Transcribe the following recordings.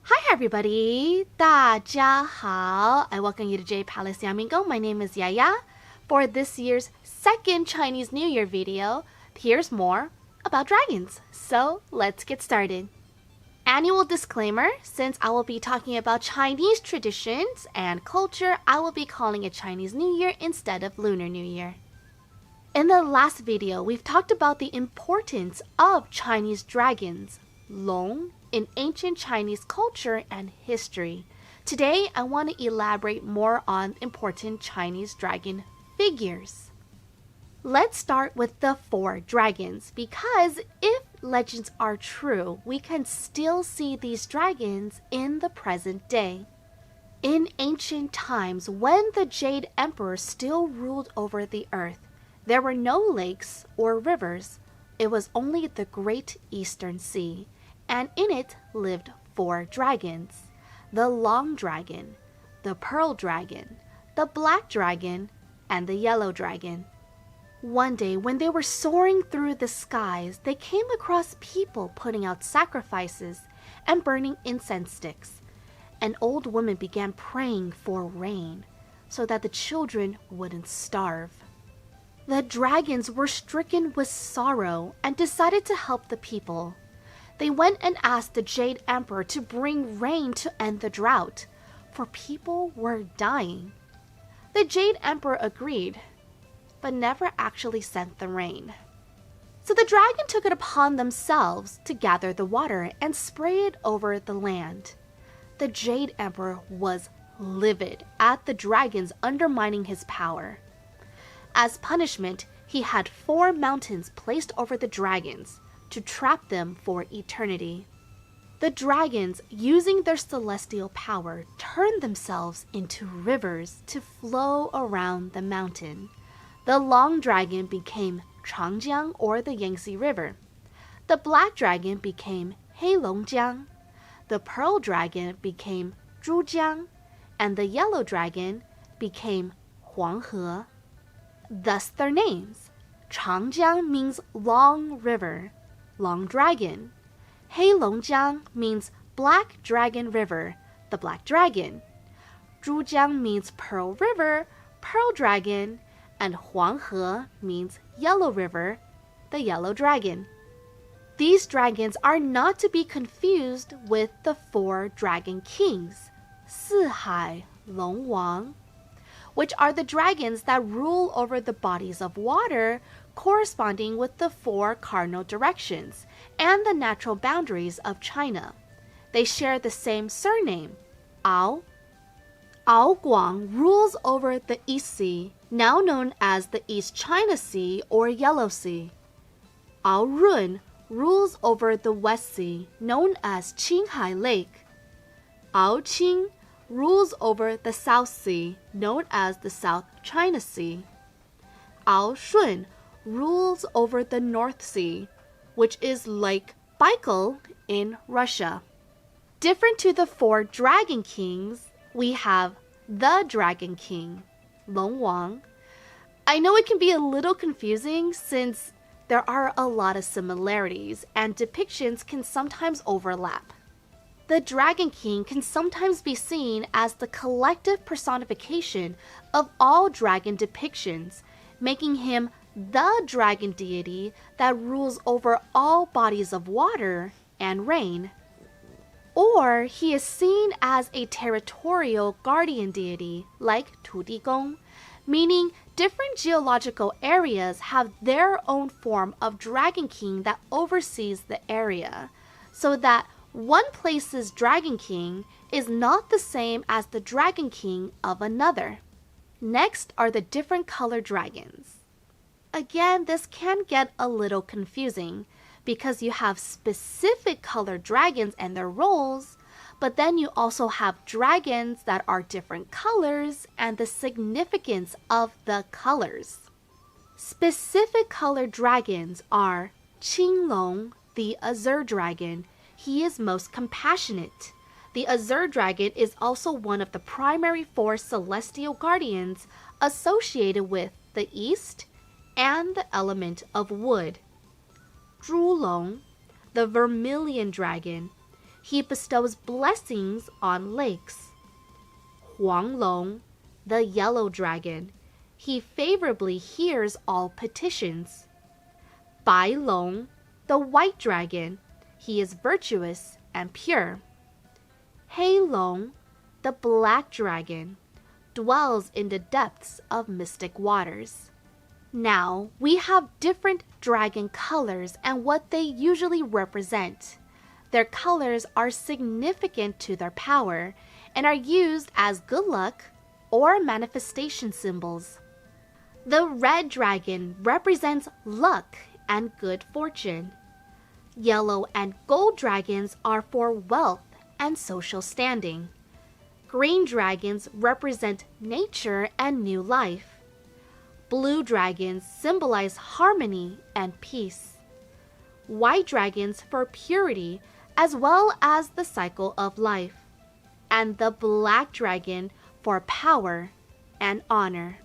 Hi everybody, 大家好. I welcome you to Jade Palace Yamingo. My name is Yaya. For this year's second Chinese New Year video, here's more about dragons. So let's get started. Annual disclaimer, since I will be talking about Chinese traditions and culture, I will be calling it Chinese New Year instead of Lunar New Year. In the last video, we've talked about the importance of Chinese dragons, long, in ancient Chinese culture and history. Today, I want to elaborate more on important Chinese dragon figures. Let's start with the 4 dragons, because if legends are true, we can still see these dragons in the present day. In ancient times, when the Jade Emperor still ruled over the earth, there were no lakes or rivers. It was only the Great Eastern Sea, and in it lived 4 dragons: the Long Dragon, the Pearl Dragon, the Black Dragon, and the Yellow Dragon. One day, when they were soaring through the skies, they came across people putting out sacrifices and burning incense sticks. An old woman began praying for rain so that the children wouldn't starve. The dragons were stricken with sorrow and decided to help the people. They went and asked the Jade Emperor to bring rain to end the drought, for people were dying. The Jade Emperor agreed, but never actually sent the rain. So the dragon took it upon themselves to gather the water and spray it over the land. The Jade Emperor was livid at the dragons undermining his power. As punishment, he had 4 mountains placed over the dragons to trap them for eternity. The dragons, using their celestial power, turned themselves into rivers to flow around the mountain. The Long Dragon became Changjiang, or the Yangtze River. The Black Dragon became Heilongjiang. The Pearl Dragon became Zhujiang, and the Yellow Dragon became Huanghe. Thus their names. Changjiang means long river, Long Dragon. Heilongjiang means Black Dragon River, the Black Dragon. Zhujiang means Pearl River, Pearl Dragon, and Huanghe means Yellow River, the Yellow Dragon. These dragons are not to be confused with the 4 dragon kings, 四海龙王, which are the dragons that rule over the bodies of water, corresponding with the 4 cardinal directions and the natural boundaries of China. They share the same surname, Ao. Ao Guang rules over the East Sea, now known as the East China Sea or Yellow Sea. Ao Run rules over the West Sea, known as Qinghai Lake. Ao Qing rules over the South Sea, known as the South China Sea. Ao Shun rules over the North Sea, which is Lake Baikal in Russia. Different to the 4 dragon kings, we have the Dragon King, Long Wang. I know it can be a little confusing since there are a lot of similarities and depictions can sometimes overlap. The Dragon King can sometimes be seen as the collective personification of all dragon depictions, making him the dragon deity that rules over all bodies of water and rain. Or he is seen as a territorial guardian deity like Tudigong, meaning different geological areas have their own form of Dragon King that oversees the area, so that one place's Dragon King is not the same as the Dragon King of another. Next are the different color dragons. Again, this can get a little confusing because you have specific color dragons and their roles, but then you also have dragons that are different colors and the significance of the colors. Specific color dragons are Qinglong, the Azure Dragon. He is most compassionate. The Azure Dragon is also one of the primary 4 celestial guardians associated with the East and the element of wood. Zhulong, the Vermilion Dragon. He bestows blessings on lakes. Huanglong, the yellow dragon. He favorably hears all petitions. Bailong, the white dragon. He is virtuous and pure. Heilong, the black dragon, dwells in the depths of mystic waters. Now, we have different dragon colors and what they usually represent. Their colors are significant to their power and are used as good luck or manifestation symbols. The red dragon represents luck and good fortune. Yellow and gold dragons are for wealth and social standing. Green dragons represent nature and new life. Blue dragons symbolize harmony and peace. White dragons for purity as well as the cycle of life. And the black dragon for power and honor.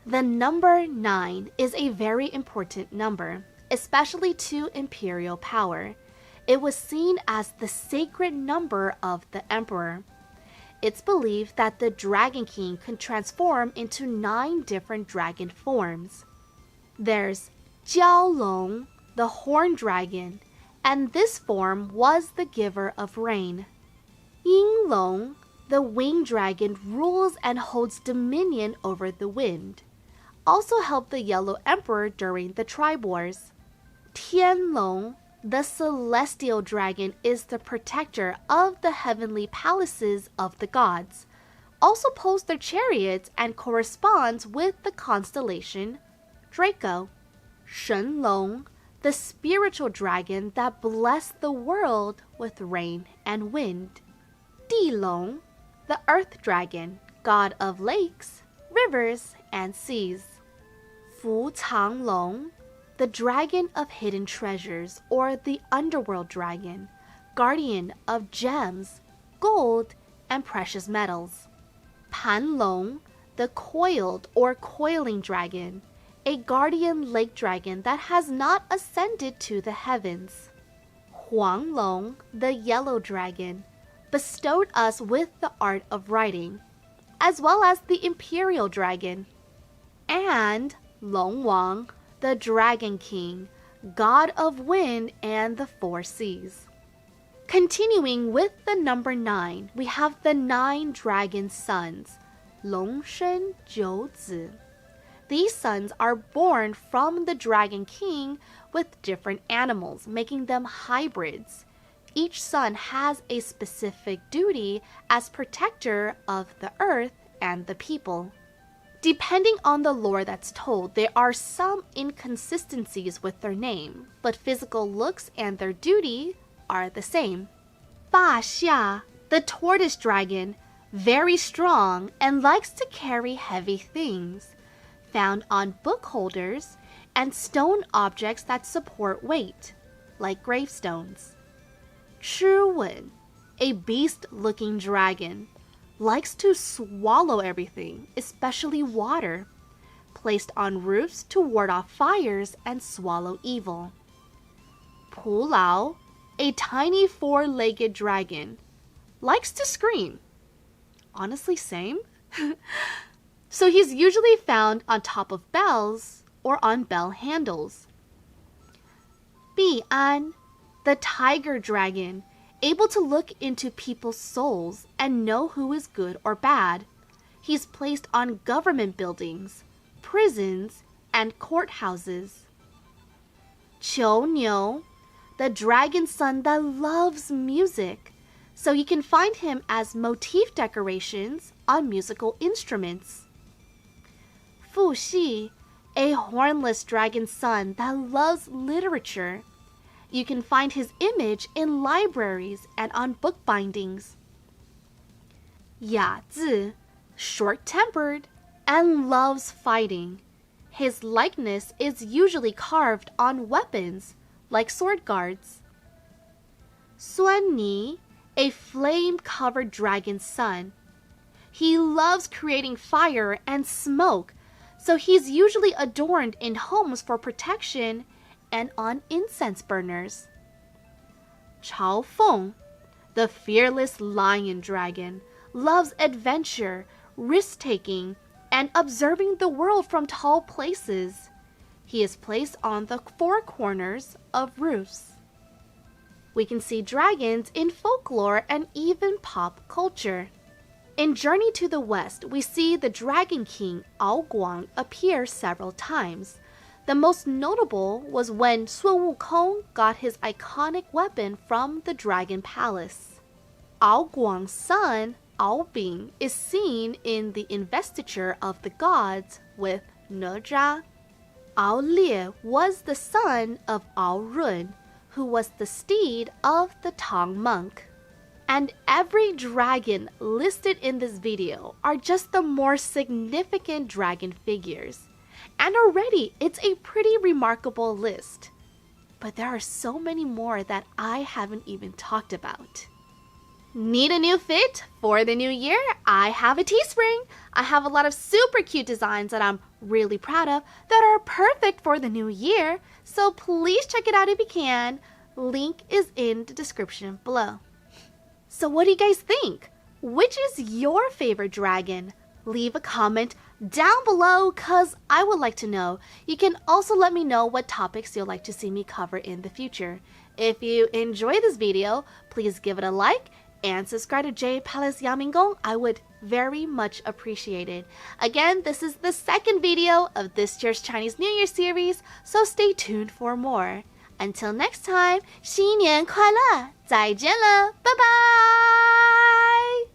The number 9 is a very important number, especially to imperial power. It was seen as the sacred number of the emperor. It's believed that the Dragon King can transform into 9 different dragon forms. There's Jiaolong, the horned dragon, and this form was the giver of rain. Yinglong, the winged dragon, rules and holds dominion over the wind. Also helped the Yellow Emperor during the tribe wars. Tianlong, the celestial dragon, is the protector of the heavenly palaces of the gods. Also pulls their chariots and corresponds with the constellation Draco. Shenlong, the spiritual dragon that blessed the world with rain and wind. Dilong, the earth dragon, god of lakes, rivers, and seas. Fu Changlong, the dragon of hidden treasures, or the underworld dragon, guardian of gems, gold, and precious metals. Panlong, the coiled or coiling dragon, a guardian lake dragon that has not ascended to the heavens. Huanglong, the yellow dragon, bestowed us with the art of writing, as well as the imperial dragon. And Longwang, the Dragon King, god of wind and the 4 seas. Continuing with the number 9, we have the 9 dragon sons, Longshen Jiuzi. These sons are born from the Dragon King with different animals, making them hybrids. Each son has a specific duty as protector of the earth and the people. Depending on the lore that's told, there are some inconsistencies with their name, but physical looks and their duty are the same. Ba Xia, the tortoise dragon, very strong and likes to carry heavy things, found on book holders and stone objects that support weight, like gravestones. Chiwen, a beast-looking dragon, likes to swallow everything, especially water, placed on roofs to ward off fires and swallow evil. Pulao, a tiny 4-legged dragon, likes to scream. Honestly, same. So he's usually found on top of bells or on bell handles. Bi'an, the tiger dragon, able to look into people's souls and know who is good or bad. He's placed on government buildings, prisons, and courthouses. Qiu Niu, the dragon son that loves music, so you can find him as motif decorations on musical instruments. Fu Xi, a hornless dragon son that loves literature. You can find his image in libraries and on book bindings. Ya Zi, short-tempered and loves fighting. His likeness is usually carved on weapons, like sword guards. Suan Ni, a flame-covered dragon son. He loves creating fire and smoke, so he's usually adorned in homes for protection and on incense burners. Chao Feng, The fearless lion dragon loves adventure, risk-taking, and observing the world from tall places. He is placed on the four corners of roofs. We can see dragons in folklore and even pop culture. In Journey to the West, we see the Dragon King Guang appear several times. The most notable was when Sun Wukong got his iconic weapon from the Dragon Palace. Guang's son, Bing, is seen in the investiture of the gods with Naja. Lie was the son of Run, who was the steed of the Tang monk. And every dragon listed in this video are just the more significant dragon figures. And already it's a pretty remarkable list. But there are so many more that I haven't even talked about. Need a new fit for the new year? I have a Teespring. I have a lot of super cute designs that I'm really proud of that are perfect for the new year. So please check it out if you can. Link is in the description below. So what do you guys think? Which is your favorite dragon? Leave a comment down below because I would like to know. You can also let me know what topics you'd like to see me cover in the future. If you enjoy this video, please give it a like and subscribe to Jade Palace Yamingong. I would very much appreciate it. Again, this is the second video of this year's Chinese New Year series, so stay tuned for more. Until next time, 新年快乐，再见了，拜拜。